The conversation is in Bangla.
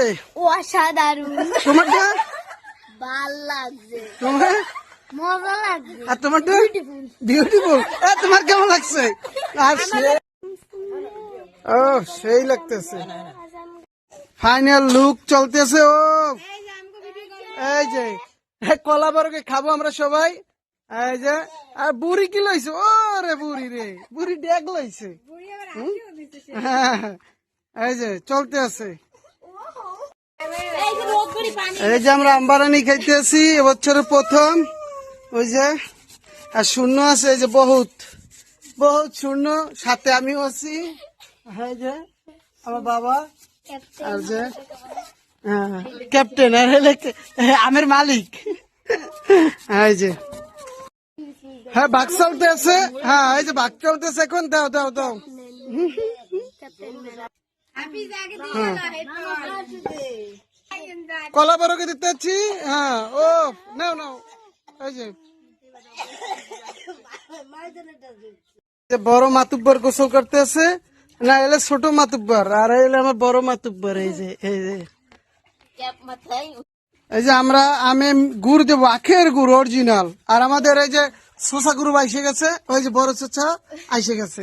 লাগছে? অসাধারণ, তোমারটা? ভাল লাগছে, তোমার? মজা লাগছে, আর তোমারটা? বিউটিফুল। তোমার কেমন লাগছে? আর ও সেই লাগতেছে। ফাইনাল লুক চলতেছে। ও এই যে কলা বরকে খাবো আমরা সবাই। এই যে আর বুড়ি কি লইছে? ও রে বুড়ি রে, বুড়ি ড্যাগ লইছে। হ্যাঁ, এই যে চলতে আছে। এই যে আমরা আম্বারানি খাইতেছি এবছরের প্রথম। ওই যে আর শূন্য আছে, এই যে বহুত বহুত শূন্য, সাথে আমিও আছি। এই যে আমার বাবা আর যে ক্যাপ্টেন আর আমের মালিক। এই যে হ্যাঁ বাঘ চলতে আছে। হ্যাঁ এই যে বাঘ চলতেছে এখন। দাও দাও দাও। কলা বরকে দিতে যাচ্ছি। হ্যাঁ ও নাও নাও। এই যে বড় মাতুব্বর গোসল করতে আছে। না এলে ছোট মাতুব্বর, আর এলে আমার বড় মাতুব্বর। এই যে এই যে আমরা আমি গুড় দেবো, আখের গুড় অরিজিনাল। আর আমাদের এই যে শশা গুরু আইসে গেছে, ওই যে বড় চোচা আইসে গেছে।